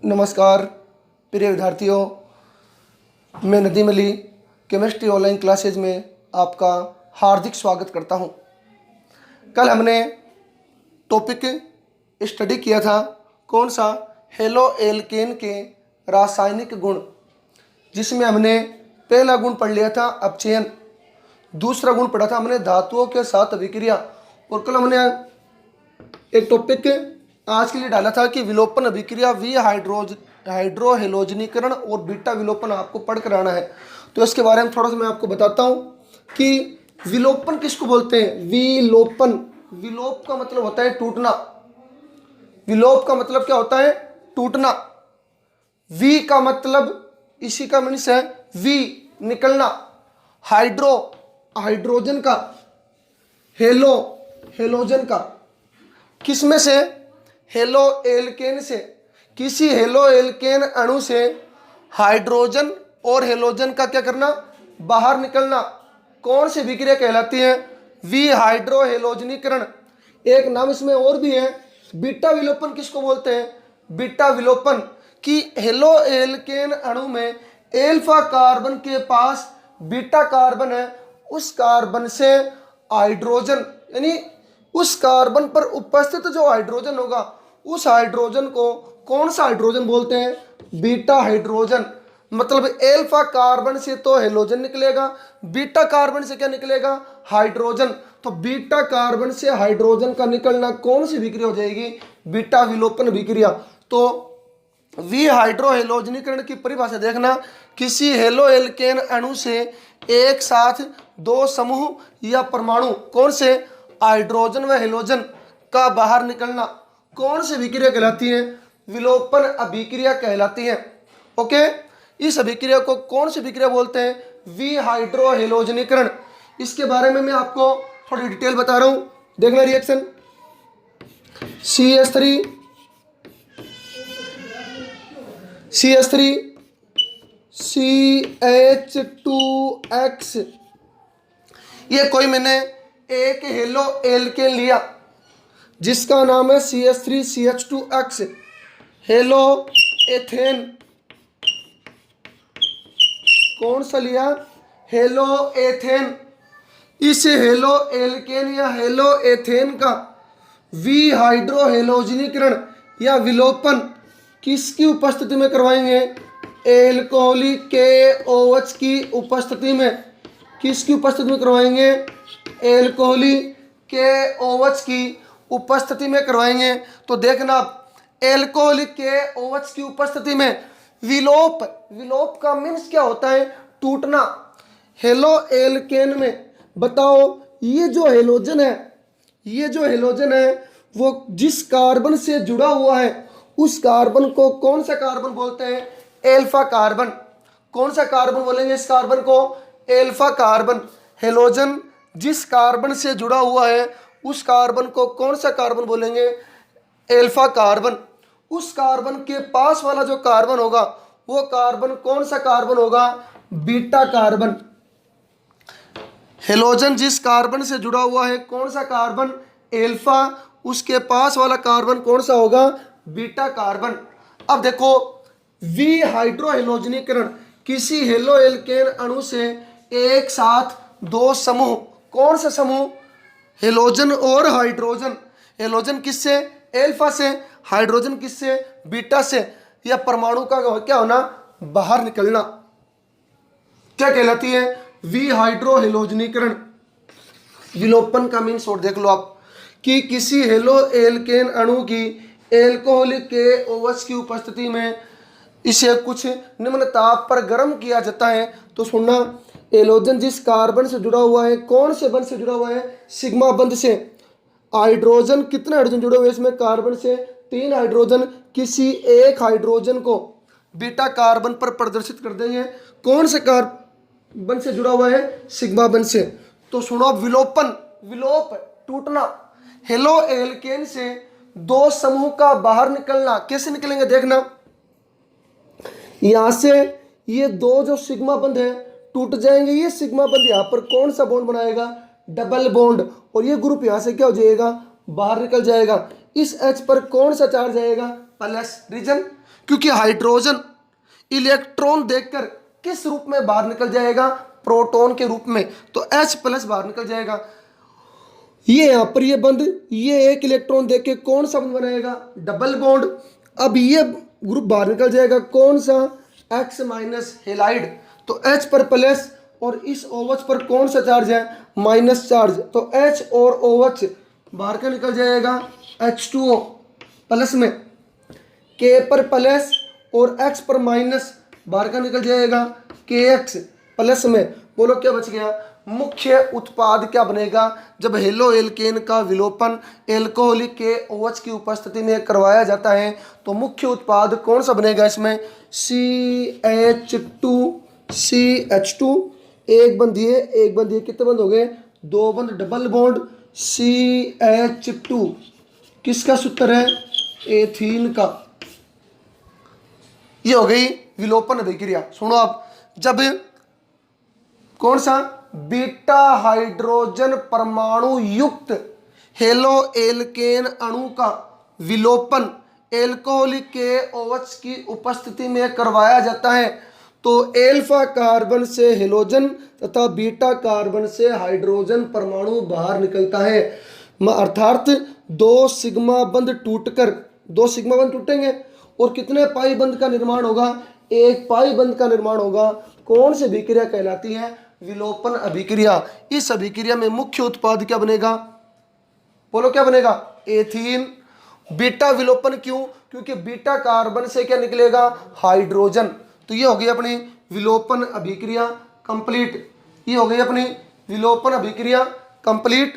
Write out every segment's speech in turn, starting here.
नमस्कार प्रिय विद्यार्थियों, मैं Nadeem Ali chemistry online classes में आपका हार्दिक स्वागत करता हूं। कल हमने टॉपिक स्टडी किया था, कौन सा? हेलो एल्केन के रासायनिक गुण, जिसमें हमने पहला गुण पढ़ लिया था अपचयन, दूसरा गुण पढ़ा था हमने धातुओं के साथ अभिक्रिया, और कल हमने एक टॉपिक आज के लिए डाला था कि विलोपन अभिक्रिया, हाइड्रोहेलोजनीकरण और बीटा विलोपन आपको पढ़ कर आना है। तो इसके बारे में थोड़ा सा मैं आपको बताता हूं कि विलोपन किसको बोलते हैं। विलोपन, विलोप का मतलब होता है टूटना। विलोप का मतलब क्या होता है? टूटना। वी का मतलब, इसी का मीन्स है वी, निकलना। हाइड्रो, हाइड्रोजन का। हेलो, हेलोजन का। किस में से? हेलो एल्केन से। किसी हेलो एल्केन अणु से हाइड्रोजन और हेलोजन का क्या करना? बाहर निकलना। कौन सी विक्रिया कहलाती है? विहाइड्रोहेलोजनीकरण। एक नाम इसमें और भी है, बीटा विलोपन। किसको बोलते हैं? बीटा विलोपन। कि हेलो एल्केन अणु में एल्फा कार्बन के पास बीटा कार्बन है, उस कार्बन से हाइड्रोजन, यानी उस कार्बन पर उपस्थित जो हाइड्रोजन होगा, उस हाइड्रोजन को कौन सा हाइड्रोजन बोलते हैं? Beta hydrogen. मतलब एल्फा कार्बन से तो हेलोजन निकलेगा, बीटा कार्बन से क्या निकलेगा? हाइड्रोजन। तो बीटा कार्बन से हाइड्रोजन का निकलना कौन सी विक्रिया हो जाएगी? बीटा विलोपन विक्रिया। तो विहाइड्रोहेलोजनीकरण की परिभाषा देखना, किसी हेलो एल्केन अणु से एक साथ दो समूह या परमाणु, कौन से? हाइड्रोजन व हेलोजन का बाहर निकलना, कौन सी विक्रिया कहलाती है? विलोपन अभिक्रिया कहलाती है। ओके, इस अभिक्रिया को कौन सी विक्रिया बोलते हैं? विहाइड्रोहेलोजनीकरण। इसके बारे में मैं आपको थोड़ी डिटेल बता रहा हूं, देखना रिएक्शन। CH3 CH2X, ये कोई मैंने एक हेलो एल्केन लिया जिसका नाम है CH3CH2X, हेलो एथेन। कौन सा लिया? Hello ethane. इस हेलो एल्केन या हेलो एथेन का विहाइड्रोहेलोजनीकरण या विलोपन किसकी उपस्थिति में करवाएंगे? एल्कोहलिक KOH की उपस्थिति में। किसकी उपस्थिति में करवाएंगे? एल्कोहलिक KOH की उपस्थिति में करवाएंगे। तो देखना, एल्कोहलिक KOH की उपस्थिति में विलोप, विलोप का मीन्स क्या होता है? टूटना। हेलो एल्केन में बताओ, ये जो हेलोजन है, ये जो हेलोजन है वो जिस कार्बन से जुड़ा हुआ है, उस कार्बन को कौन सा कार्बन बोलते हैं? Alpha carbon. कौन सा कार्बन बोलेंगे इस कार्बन को? Alpha carbon. हेलोजन जिस कार्बन से जुड़ा हुआ है, उस कार्बन को कौन सा कार्बन बोलेंगे? Alpha carbon. उस कार्बन के पास वाला जो कार्बन होगा, वो कार्बन कौन सा कार्बन होगा? Beta carbon. हेलोजन जिस कार्बन से जुड़ा हुआ है, कौन सा कार्बन? एल्फा। उसके पास वाला कार्बन कौन सा होगा? Beta carbon. अब देखो, विहाइड्रोहेलोजनीकरण, किसी हेलो एल्केन अणु से एक साथ दो समूह, कौन सा समूह? हेलोजन और हाइड्रोजन। हेलोजन किससे? एल्फा से। हाइड्रोजन किससे? बीटा से। या परमाणु का क्या होना? बाहर निकलना, क्या कहलाती है? विहाइड्रोहेलोजनीकरण। विलोपन का मीन्स और देख लो आप, कि किसी हेलो एल्केन अणु की एल्कोहलिक KOH की उपस्थिति में इसे कुछ निम्न ताप पर गर्म किया जाता है। तो सुनना, हेलोजन जिस कार्बन से जुड़ा हुआ है, कौन से बंध से जुड़ा हुआ है? सिग्मा बंध से। हाइड्रोजन, कितने हाइड्रोजन जुड़े हुए हैं इसमें? कार्बन से 3 हाइड्रोजन। किसी एक हाइड्रोजन को बीटा कार्बन पर प्रदर्शित कर देंगे, कौन से कार्बन से जुड़ा हुआ है? सिग्मा बंध से। तो सुनो, विलोपन, विलोप, टूटना। हेलो एल्केन से दो समूह का बाहर निकलना, कैसे निकलेंगे देखना। यहां से ये दो जो सिग्मा बंध है टूट जाएंगे। ये सिग्मा बंध यहां पर कौन सा बॉन्ड बनाएगा? Double bond. और ये ग्रुप यहां से क्या हो जाएगा? बाहर निकल जाएगा। इस H पर कौन सा चार्ज आएगा? प्लस। रीजन, क्योंकि हाइड्रोजन इलेक्ट्रॉन देकर किस रूप में बाहर निकल जाएगा, प्रोटॉन के रूप में, तो H प्लस बाहर निकल जाएगा। ये यहां पर ये बंद, ये एक इलेक्ट्रॉन देख के कौन सा बंद बनाएगा, डबल बॉन्ड। अब ये ग्रुप बाहर निकल जाएगा, कौन सा, X माइनस हेलाइड, तो H पर प्लस, और इस OH पर कौन सा चार्ज है, माइनस चार्ज, तो H और OH बाहर का निकल जाएगा H2O प्लस में, K पर प्लस और X पर माइनस, बाहर का निकल जाएगा KX प्लस में। बोलो क्या बच गया, मुख्य उत्पाद क्या बनेगा, जब हेलो एल्केन का विलोपन एल्कोहलिक के OH की उपस्थिति में करवाया जाता है तो मुख्य उत्पाद कौन सा बनेगा, इसमें CH2CH2, एक बंद ये, एक बंद ये, कितने बंद हो गए, दो बंद, डबल बॉन्ड CH2, किसका सूत्र है, एथीन का। ये हो गई विलोपन अभिक्रिया। सुनो आप, जब कौन सा, बीटा हाइड्रोजन परमाणु युक्त हेलो एल्केन अणु का विलोपन एल्कोहलिक के OH की उपस्थिति में करवाया जाता है तो एल्फा कार्बन से हेलोजन तथा बीटा कार्बन से हाइड्रोजन परमाणु बाहर निकलता है। अर्थात दो सिग्मा बंध टूटकर, दो सिग्मा बंध टूटेंगे और कितने पाई बंध का निर्माण होगा, एक पाई बंध का निर्माण होगा। कौन सी अभिक्रिया कहलाती है, विलोपन अभिक्रिया। इस अभिक्रिया में मुख्य उत्पाद क्या बनेगा, बोलो क्या बनेगा, एथीन। बीटा विलोपन क्यों, क्योंकि बीटा कार्बन से क्या निकलेगा, हाइड्रोजन। तो ये हो गई अपनी विलोपन अभिक्रिया कंप्लीट, ये हो गई अपनी विलोपन अभिक्रिया कंप्लीट।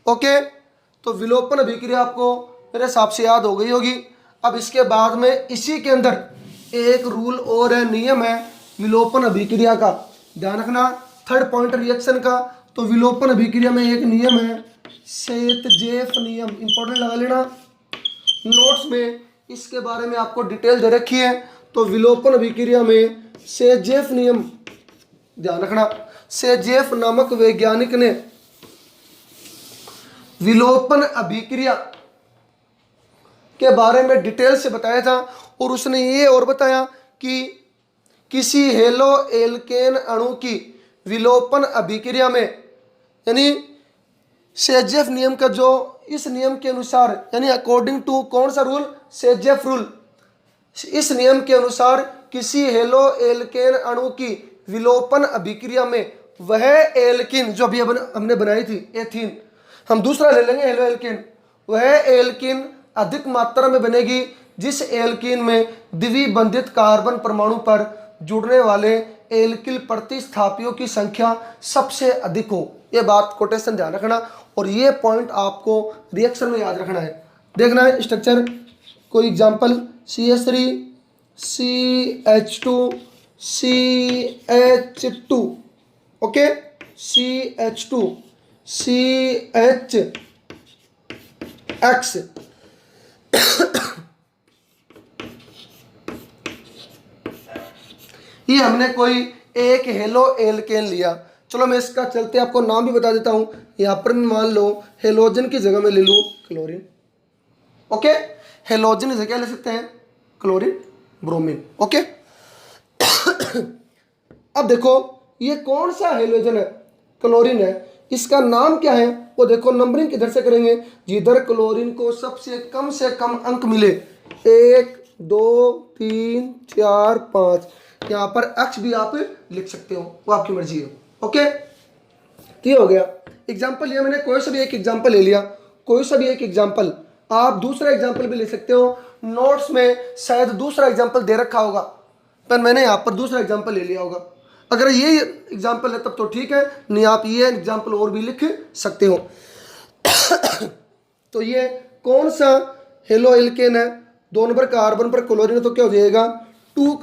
ओके, तो विलोपन अभिक्रिया आपको मेरे हिसाब से याद हो गई होगी। अब इसके बाद में इसी के अंदर एक रूल और है, नियम है विलोपन अभिक्रिया का, ध्यान रखना, थर्ड पॉइंट रिएक्शन का। तो विलोपन अभिक्रिया में एक नियम है, सेतजेफ नियम, इंपॉर्टेंट लगा लेना नोट्स में, इसके बारे में आपको डिटेल दे रखी है। तो विलोपन अभिक्रिया में सेजेफ नियम ध्यान रखना, सेजेफ नामक वैज्ञानिक ने विलोपन अभिक्रिया के बारे में डिटेल से बताया था और उसने ये और बताया कि किसी हेलो एल्केन अणु की विलोपन अभिक्रिया में, यानी सेजेफ नियम का जो, इस नियम के अनुसार, यानी अकॉर्डिंग टू कौन सा रूल, सेजेफ रूल, इस नियम के अनुसार किसी हेलो एल्केन अणु की विलोपन अभिक्रिया में वह एल्किन जो अभी हमने बनाई थी एथीन, हम दूसरा ले लेंगे हेलो एल्किन, वह एल्किन अधिक मात्रा में बनेगी जिस एल्किन में द्विबंधित कार्बन परमाणु पर जुड़ने वाले एल्किल प्रतिस्थापियों की संख्या सबसे अधिक हो। ये बात कोटेशन ध्यान रखना और ये पॉइंट आपको रिएक्शन में याद रखना है। देखना है स्ट्रक्चर, कोई example, CH3 CH2 CH2, okay, CH2 CHX, ये हमने कोई एक हेलो एल्केन लिया। चलो मैं इसका चलते आपको नाम भी बता देता हूं। यहां पर मैं मान लो हेलोजन की जगह में ले लूं क्लोरीन, ओके, हेलोजन की जगह ले सकते हैं क्लोरीन ब्रोमीन, ओके। अब देखो ये कौन सा हेलोजन है, क्लोरीन है, इसका नाम क्या है वो देखो, नंबरिंग किधर से करेंगे, जिधर क्लोरीन को सबसे कम अंक मिले, 1 2 3 4 5, यहाँ पर X भी आप लिख सकते हो, वो आपकी मर्जी है, ओके। तो ये हो गया एग्जाम्पल, लिया मैंने कोई सा भी एक एग्जाम्पल ले लिया, कोई सा भी एक एग्जाम्पल, आप दूसरा एग्जाम्पल भी ले सकते हो। नोट्स में शायद दूसरा एग्जाम्पल दे रखा होगा पर मैंने यहाँ पर दूसरा एग्जाम्पल ले लिया होगा। अगर ये एग्जाम्पल है तब तो ठीक है, नहीं आप ये एग्जाम्पल और भी लिख सकते हो। तो ये कौन सा हेलो एल्केन है, 2 नंबर कार्बन पर क्लोरीन, तो क्या हो जाएगा 2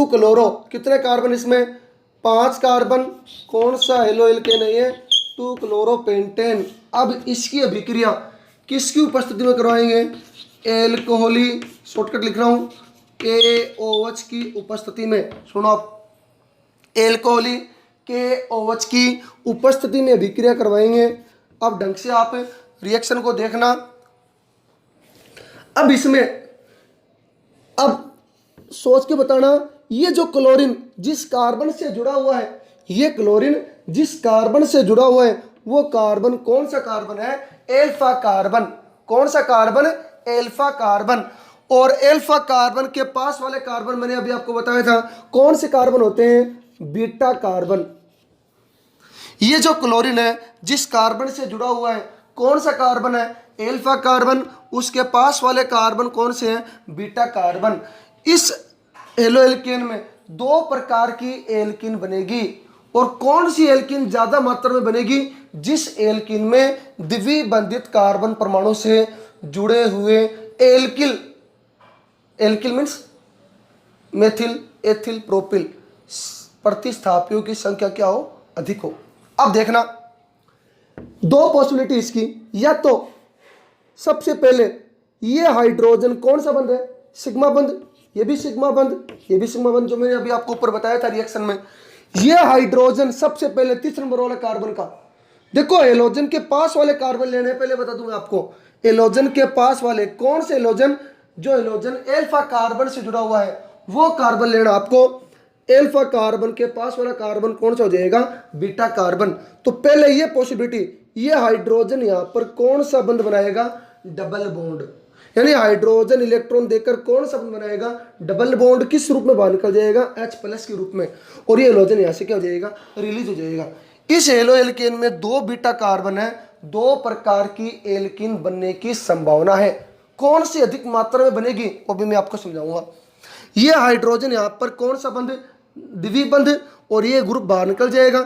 क्लोरो, कितने कार्बन इसमें 5 कार्बन, कौन सा हेलो एल्केन है ये 2 क्लोरोपेंटेन। अब इसकी अभिक्रिया किसकी उपस्थिति में करवाएंगे, एल्कोहली, शॉर्टकट लिख रहा हूं, KOH की उपस्थिति में। सुनो आप, एल्कोहली KOH की उपस्थिति में अभिक्रिया करवाएंगे। अब ढंग से आप रिएक्शन को देखना, अब इसमें अब सोच के बताना, ये जो क्लोरीन जिस कार्बन से जुड़ा हुआ है, ये क्लोरीन जिस कार्बन से जुड़ा हुआ है वो कार्बन कौन सा कार्बन है? Alpha carbon. कौन सा कार्बन? Alpha carbon. और एल्फा कार्बन के पास वाले कार्बन मैंने अभी आपको बताया था कौन से कार्बन होते हैं? Beta carbon. ये जो क्लोरीन है जिस कार्बन से जुड़ा हुआ है कौन सा कार्बन है? Alpha carbon. उसके पास वाले कार्बन कौन से हैं? Beta carbon. इस हेलो एल्केन में दो प्रकार की एल्किन बनेगी। और कौन सी एल्किन ज्यादा मात्रा में बनेगी? जिस एल्किन में द्विबंधित कार्बन परमाणु से जुड़े हुए alkyl, alkyl means methyl, ethyl, propyl, प्रतिस्थापियों की संख्या क्या हो? अधिक हो। अब देखना दो पॉसिबिलिटी इसकी, या तो सबसे पहले ये हाइड्रोजन कौन सा बंध है? सिग्मा बंध। ये भी सिग्मा बंध, ये भी सिग्मा बंध, जो मैंने अभी आपको ऊपर बताया था रिएक्शन में। ये हाइड्रोजन सबसे पहले तीसरे नंबर वाले कार्बन का, देखो हेलोजन के पास वाले कार्बन लेने हैं, पहले बता दूं मैं आपको। हेलोजन के पास वाले कौन से हेलोजन? जो हेलोजन एल्फा कार्बन से जुड़ा हुआ है वो कार्बन लेना आपको। एल्फा कार्बन के पास वाला कार्बन कौन सा हो जाएगा? Beta carbon. तो पहले ये पॉसिबिलिटी, ये हाइड्रोजन यहां पर कौन सा बंध बनाएगा? Double bond. यानी हाइड्रोजन इलेक्ट्रॉन देकर कौन सा बंध बनाएगा? Double bond. किस रूप में बाहर निकल जाएगा? H+ के रूप में। और ये हेलोजन यहां से क्या हो जाएगा? रिलीज हो जाएगा। इस हेलो एल्केन में दो बीटा कार्बन है, दो प्रकार की एल्किन बनने की संभावना है। कौन सी अधिक मात्रा में बनेगी वो भी मैं आपको समझाऊंगा। ये हाइड्रोजन यहां पर कौन सा बंध? द्विबंध। और ये ग्रुप बाहर निकल जाएगा।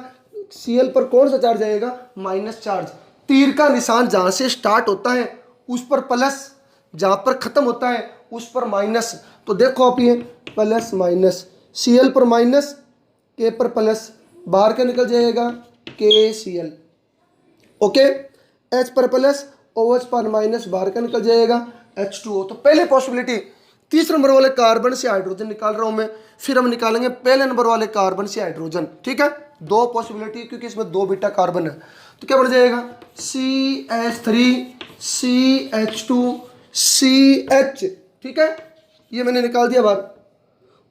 Cl पर कौन सा चार्ज आएगा? Minus charge. तीर का निशान जहां से स्टार्ट होता है उस पर प्लस, जहां पर खत्म होता है उस पर माइनस। तो देखो आप ये प्लस माइनस, Cl पर माइनस, K पर प्लस, बाहर क्या निकल जाएगा? KCl। ओके, H पर प्लस, OH पर माइनस, बाहर क्या निकल जाएगा? H2O। तो पहले पॉसिबिलिटी तीसरे नंबर वाले कार्बन से हाइड्रोजन निकाल रहा हूं मैं, फिर हम निकालेंगे पहले नंबर वाले कार्बन से हाइड्रोजन। ठीक है, दो पॉसिबिलिटी, क्योंकि इसमें दो बीटा कार्बन है। तो क्या बन जाएगा? CH3 CH2 CH। ठीक है, ये मैंने निकाल दिया बाहर।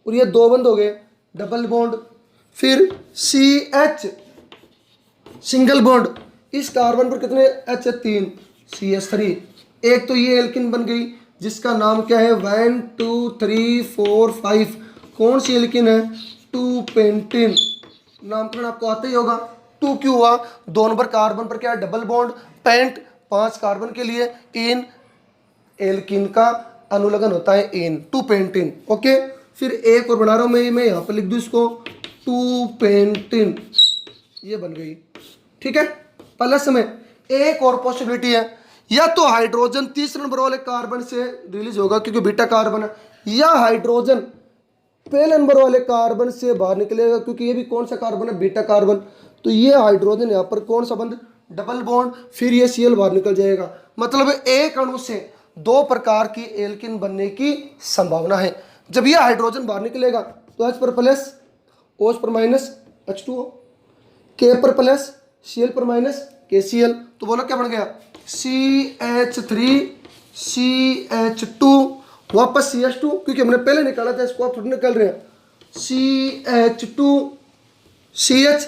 और ये दो बंद हो गए, डबल बॉन्ड। फिर CH सिंगल बॉन्ड। इस कार्बन पर कितने H है? 3 CH3। एक तो ये एल्किन बन गई जिसका नाम क्या है? 1 2 3 4 5। कौन सी एल्किन है? 2 पेंटिन। नामकरण आपको आता ही होगा। 2 क्यों हुआ? 2 नंबर कार्बन पर क्या है? Double bond. पेंट 5 कार्बन के लिए, इन एल्किन का अनुलग्न होता है इन, 2 पेंटिन। ओके, फिर एक और बना रहा हूं मैं यहाँ पर लिख दूं इसको 2 पेंटिन। ये बन गई। ठीक है, प्लस में एक और पॉसिबिलिटी है, या तो हाइड्रोजन तीसरे नंबर वाले कार्बन से रिलीज होगा क्योंकि बीटा कार्बन है, या हाइड्रोजन पहले नंबर वाले कार्बन से बाहर निकलेगा क्योंकि ये भी कौन सा कार्बन है? Beta carbon. तो ये हाइड्रोजन यहाँ पर कौन सा बंध? Double bond. फिर ये Cl बाहर निकल जाएगा। मतलब एक अणु से दो प्रकार की एल्किन बनने की संभावना है। जब ये हाइड्रोजन बाहर निकलेगा तो H पर प्लस, OH पर माइनस, H2O, K पर प्लस, Cl पर माइनस, KCl। तो बोलो क्या बन गया? CH3 CH2 वापस CH2, क्योंकि हमने पहले निकाला था, इसको आप थोड़ी निकाल रहे हैं। CH2 CH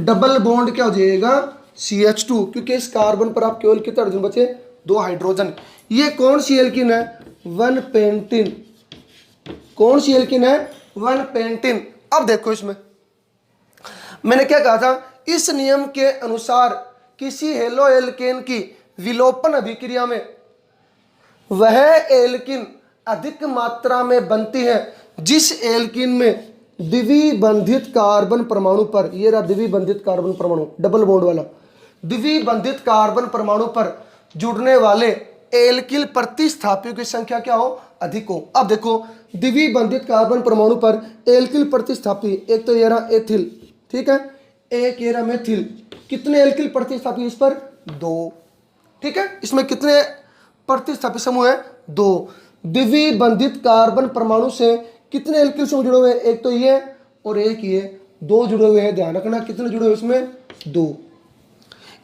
डबल बॉन्ड क्या हो जाएगा? CH2, क्योंकि इस कार्बन पर आप केवल कितने हाइड्रोजन बचे? 2 हाइड्रोजन। ये कौन सी एल्किन है? 1 पेंटिन। कौन सी एल्किन है? 1 पेंटिन। अब देखो इसमें मैंने क्या कहा था, इस नियम के अनुसार किसी हेलो एल्केन की विलोपन अभिक्रिया में वह एल्किन अधिक मात्रा में बनती है जिस एल्किन में द्विबंधित कार्बन परमाणु पर, ये रहा द्विबंधित कार्बन परमाणु, डबल बॉन्ड वाला, द्विबंधित कार्बन परमाणु पर जुड़ने वाले एल्किल प्रतिस्थापियों की संख्या क्या हो? अधिक हो। अब देखो द्विबंधित कार्बन परमाणु पर एल्किल प्रतिस्थापी, एक तो ये रहा एथिल, ठीक है, एक ये रहा मेथिल। कितने एल्किल प्रतिस्थापी इस पर? 2। ठीक है, इसमें कितने प्रतिस्थापी समूह है? 2। द्विबंधित कार्बन परमाणु से कितने एल्किल समूह जुड़े हुए हैं? एक तो ये और एक ये, 2 जुड़े हुए हैं। ध्यान रखना कितने जुड़े हुए इसमें? 2।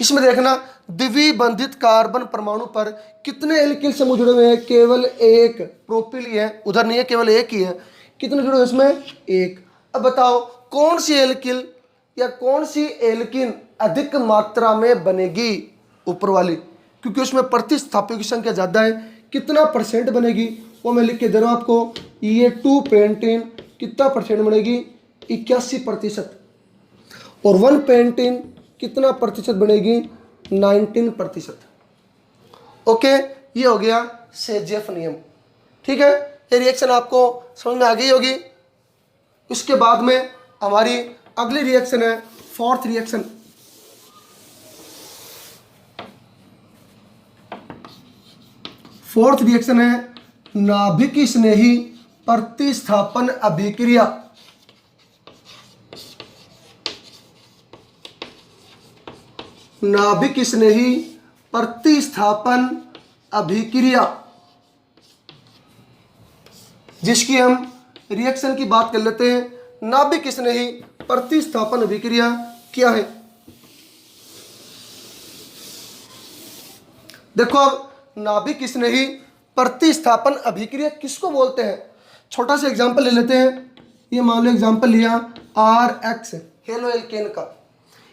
इसमें देखना द्विबंधित कार्बन परमाणु पर कितने एल्किल समूह जुड़े हुए हैं, केवल एक प्रोपिल ही है, उधर नहीं है, केवल एक ही है। कितने जुड़े हुए इसमें, एक। अब बताओ कौन सी एल्किल या कौन सी एल्किन अधिक मात्रा में बनेगी, ऊपर वाली, क्योंकि उसमें प्रतिस्थापियों की संख्या ज्यादा है। कितना परसेंट बनेगी वो मैं लिख के दे रहा हूं आपको। ये 2 पेंटीन कितना परसेंट बनेगी, 81%। और 1 पेंटीन कितना प्रतिशत बनेगी, 19%। ओके, ये हो गया सेजेफ नियम। ठीक है, ये रिएक्शन आपको समझ में आ गई होगी। उसके बाद में हमारी अगली रिएक्शन है फोर्थ रिएक्शन। फोर्थ रिएक्शन है नाभिक स्नेही प्रतिस्थापन अभिक्रिया। नाभिक स्नेही प्रतिस्थापन अभिक्रिया, जिसकी हम रिएक्शन की बात कर लेते हैं। नाभिक स्नेही प्रतिस्थापन अभिक्रिया क्या है, देखो अब नाभिक स्नेही प्रतिस्थापन अभिक्रिया किसको बोलते हैं। छोटा सा एग्जांपल ले लेते हैं। ये मान लो एग्जांपल लिया RX हेलो एल्केन का।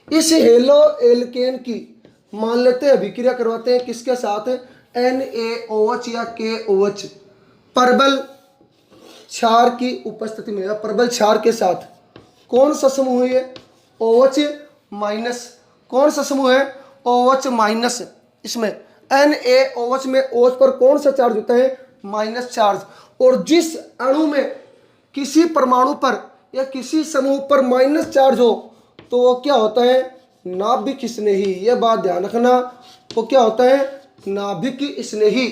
इस हेलो एल्केन की मान लेते हैं अभिक्रिया करवाते हैं किसके साथ, NaOH या KOH परबल क्षार की उपस्थिति में, परबल क्षार के साथ। कौन सा समूह है, OH माइनस। कौन सा समूह है, OH माइनस। इसमें NaOH में OH पर कौन सा चार्ज होता है, माइनस चार्ज। और जिस अणु में किसी परमाणु पर या किसी समूह पर माइनस चार्ज हो तो वो क्या होता है, नाभिक स्नेही। यह बात ध्यान रखना, वो क्या होता है, नाभिक स्नेही।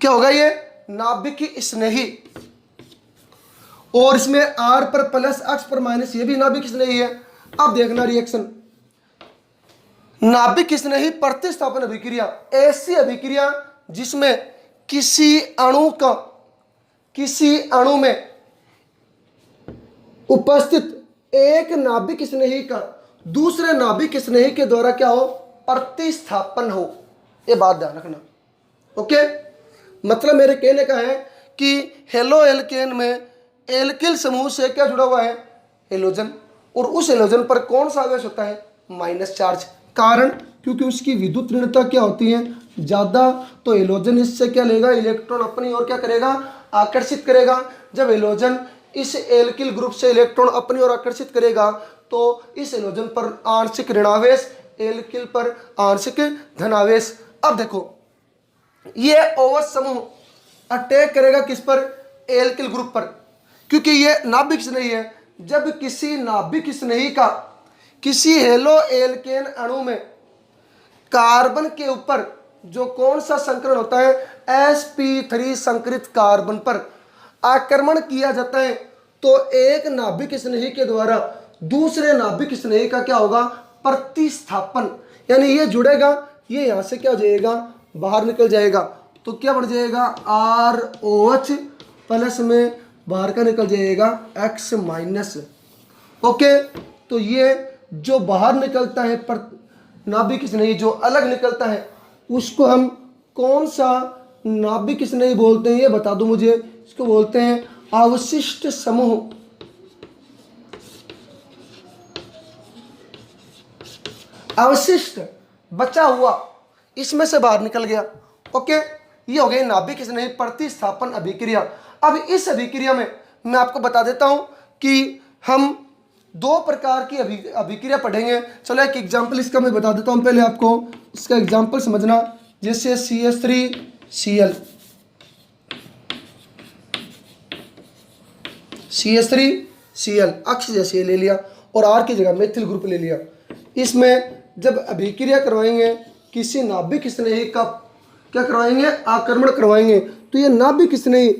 क्या होगा ये, नाभिक स्नेही। और इसमें R पर प्लस X पर माइनस, ये भी नाभिक स्नेही है। अब देखना रिएक्शन, नाभिक स्नेही प्रतिस्थापन अभिक्रिया, ऐसी अभिक्रिया जिसमें किसी अणु में उपस्थित एक नाभिक स्नेही का दूसरे नाभिक स्नेही के द्वारा क्या हो, प्रतिस्थापन हो। ये बात ध्यान रखना। ओके, मतलब मेरे कहने का है कि हेलो एल्केन में एल्किल समूह से क्या जुड़ा हुआ है, हेलोजन। और उस हेलोजन पर कौन सा आवेश होता है, माइनस चार्ज। कारण क्योंकि उसकी विद्युत ऋणता क्या होती है, ज्यादा। तो हेलोजन इससे क्या लेगा, इलेक्ट्रॉन अपनी ओर क्या करेगा, आकर्षित करेगा। जब हेलोजन इस एल्किल ग्रुप से इलेक्ट्रॉन अपनी ओर आकर्षित करेगा तो इस हेलोजन पर आंशिक ऋणावेश, एल्किल पर आंशिक धनावेश। अब देखो ये OH समूह अटैक करेगा किस पर, एल्किल ग्रुप पर, क्योंकि ये नाभिक स्नेही है। जब किसी नाभिक स्नेही का किसी हेलो एल्केन अणु में कार्बन के ऊपर जो कौन सा संकरण होता है, sp3 संकरित कार्बन पर आक्रमण किया जाता है तो एक नाभिक स्नेही के द्वारा दूसरे नाभिक स्नेही का क्या होगा, प्रतिस्थापन। यानी ये जुड़ेगा, ये यहां से क्या हो जाएगा, बाहर निकल जाएगा। तो क्या बन जाएगा, ROH प्लस में बाहर का निकल जाएगा X माइनस। ओके, तो ये जो बाहर निकलता है पर नाभिक स्नेही जो अलग निकलता है उसको हम कौन सा नाभिक स्नेही बोलते हैं, ये बता दो मुझे। इसको बोलते हैं अवशिष्ट समूह। अवशिष्ट बचा हुआ, इसमें से बाहर निकल गया। ओके, ये हो गई नाभिक स्नेही प्रतिस्थापन अभिक्रिया। अब इस अभिक्रिया में मैं आपको बता देता हूं कि हम 2 प्रकार की अभिक्रिया पढ़ेंगे। चलो एक एग्जांपल इसका मैं बता देता हूं पहले आपको, इसका एग्जांपल समझना। जैसे CH3Cl, CH3Cl अक्ष जैसे ले लिया और R की जगह मेथिल ग्रुप ले लिया। इसमें जब अभिक्रिया करवाएंगे किसी नाभिक स्नेही का क्या करवाएंगे, आक्रमण करवाएंगे, तो ये नाभिक स्नेही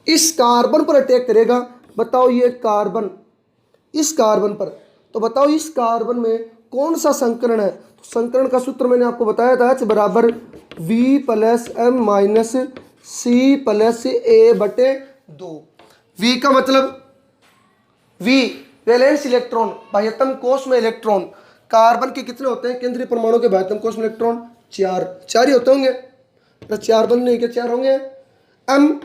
इस कार्बन पर अटैक करेगा। बताओ ये कार्बन, इस कार्बन पर, तो बताओ इस कार्बन में कौन सा संकरण है। तो संकरण का सूत्र मैंने आपको बताया था, H बराबर V plus M minus C plus A बटे 2। V का मतलब V वैलेंस इलेक्ट्रॉन, बाह्यतम कोश में इलेक्ट्रॉन। कार्बन के कितने होते हैं केंद्रीय परमाणु के बाह्यतम कोश में इलेक्ट्रॉन? 4 ही होते होंगे, तो 4 बंद नहीं के 4 होंगे। एम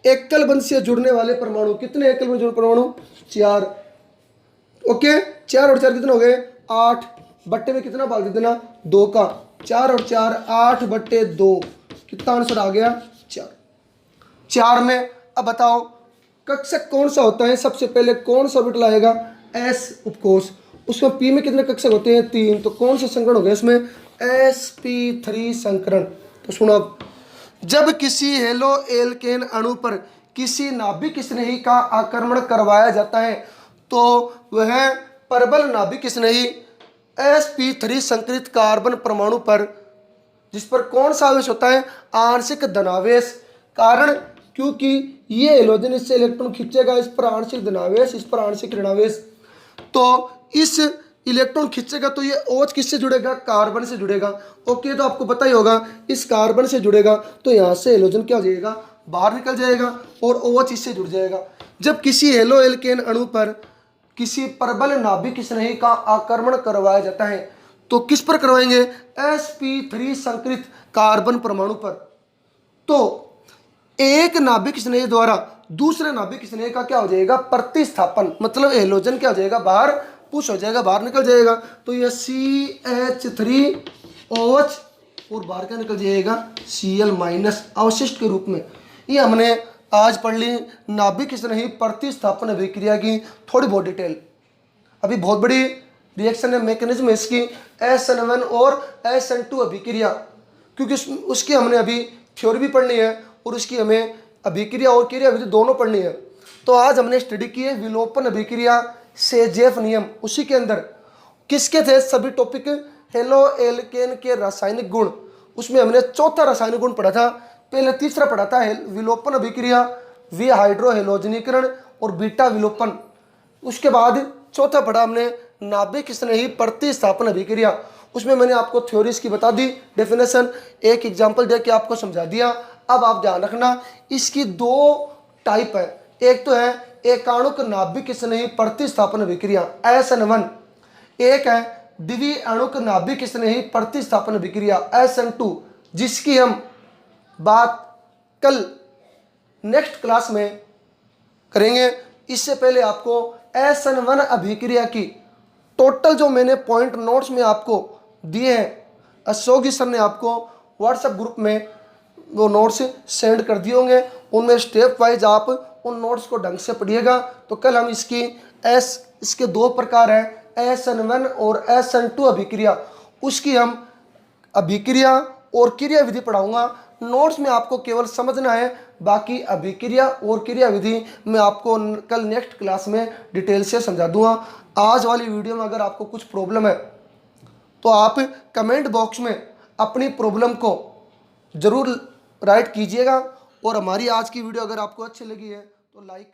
एकल बंध से जुड़ने वाले परमाणु, कितने एकल बंध जुड़े परमाणु? 4। ओके, 4 और 4 कितने हो गए? 8। बट्टे में कितना भाग दे देना? 2 का। 4 और 4 8/2। कितना आंसर आ गया? 4। 4 में अब बताओ कक्षक कौन सा होता है? सबसे पहले कौन सा ऑर्बिटल आएगा? एस उपकोष। उसमें पी में कितने कक्षक होते हैं? 3। तो कौन सा संकरण हो गया इसमें? sp3 संकरण। तो सुनो, अब जब किसी हेलो एल्केन अणु पर किसी नाभिक स्नेही का आक्रमण करवाया जाता है तो वह प्रबल नाभिक स्नेही sp3 संकरित कार्बन परमाणु पर, जिस पर कौन सा आवेश होता है? आंशिक धनावेश। कारण क्योंकि ये हेलोजन इससे इलेक्ट्रॉन खींचेगा, इस पर आंशिक धनावेश, इस पर आंशिक ऋणावेश। तो इस इलेक्ट्रॉन खींचेगा तो ये OH किससे जुड़ेगा? कार्बन से जुड़ेगा। ओके, तो आपको पता ही होगा इस कार्बन से जुड़ेगा तो यहाँ से हेलोजन क्या हो जाएगा? बाहर निकल जाएगा और OH इससे जुड़ जाएगा। जब किसी हेलो एल्केन अणु पर किसी प्रबल नाभिक स्नेही का आक्रमण करवाया जाता है तो किस पर करवाएंगे? sp3 संकरित कार्बन परमाणु पर। तो एक नाभिक स्नेही द्वारा दूसरे नाभिक स्नेही का क्या हो जाएगा? प्रतिस्थापन। मतलब हेलोजन क्या हो जाएगा? बाहर पुश हो जाएगा, बाहर निकल जाएगा। तो ये CH3OH और बाहर क्या निकल जाएगा? Cl- अवशिष्ट के रूप में। ये हमने आज पढ़ ली नाभिक स्नेही प्रतिस्थापन अभिक्रिया की थोड़ी बहुत डिटेल। अभी बहुत बड़ी रिएक्शन है, मैकेनिज्म है इसकी, SN1 और SN2 अभिक्रिया, क्योंकि उसकी हमने अभी थ्योरी भी पढ़नी है और उसकी हमें अभिक्रिया और क्रिया विधि दोनों पढ़नी है। तो आज हमने स्टडी की है विलोपन अभिक्रिया, सेजेफ नियम। उसी के अंदर किसके थे सभी टॉपिक? हेलो एल्केन के रासायनिक गुण। उसमें हमने चौथा रासायनिक गुण पढ़ा था, पहले तीसरा पढ़ा था विलोपन अभिक्रिया, विहाइड्रोहेलोजनीकरण और बीटा विलोपन। उसके बाद चौथा पढ़ा हमने नाभिक स्नेही प्रतिस्थापन अभिक्रिया। उसमें मैंने आपको थ्योरीज की बता दी, डेफिनेशन, एक एग्जांपल दे के आपको समझा दिया। अब आप ध्यान रखना, इसकी 2 टाइप है। एक तो है एकाणुक नाभिक स्नेही प्रतिस्थापन अभिक्रिया SN1, एक है द्वि अणुक नाभिक स्नेही प्रतिस्थापन अभिक्रिया SN2, जिसकी हम बात कल नेक्स्ट क्लास में करेंगे। इससे पहले आपको SN1 अभिक्रिया की टोटल जो मैंने पॉइंट नोट्स में आपको दिए हैं, अशोक सर ने आपको व्हाट्सएप ग्रुप में वो नोट्स सेंड कर दिए होंगे। उनमें स्टेप वाइज आप उन नोट्स को ढंग से पढ़िएगा। तो कल हम इसके 2 प्रकार हैं, SN1 और SN2 अभिक्रिया। उसकी हम अभिक्रिया और क्रिया विधि पढ़ाऊंगा। नोट्स में आपको केवल समझना है, बाकी अभिक्रिया और क्रिया विधि मैं आपको कल नेक्स्ट क्लास में डिटेल से समझा दूंगा। आज वाली वीडियो में अगर आपको कुछ प्रॉब्लम है तो आप कमेंट बॉक्स में अपनी प्रॉब्लम को ज़रूर राइट कीजिएगा। और हमारी आज की वीडियो अगर आपको अच्छी लगी है तो लाइक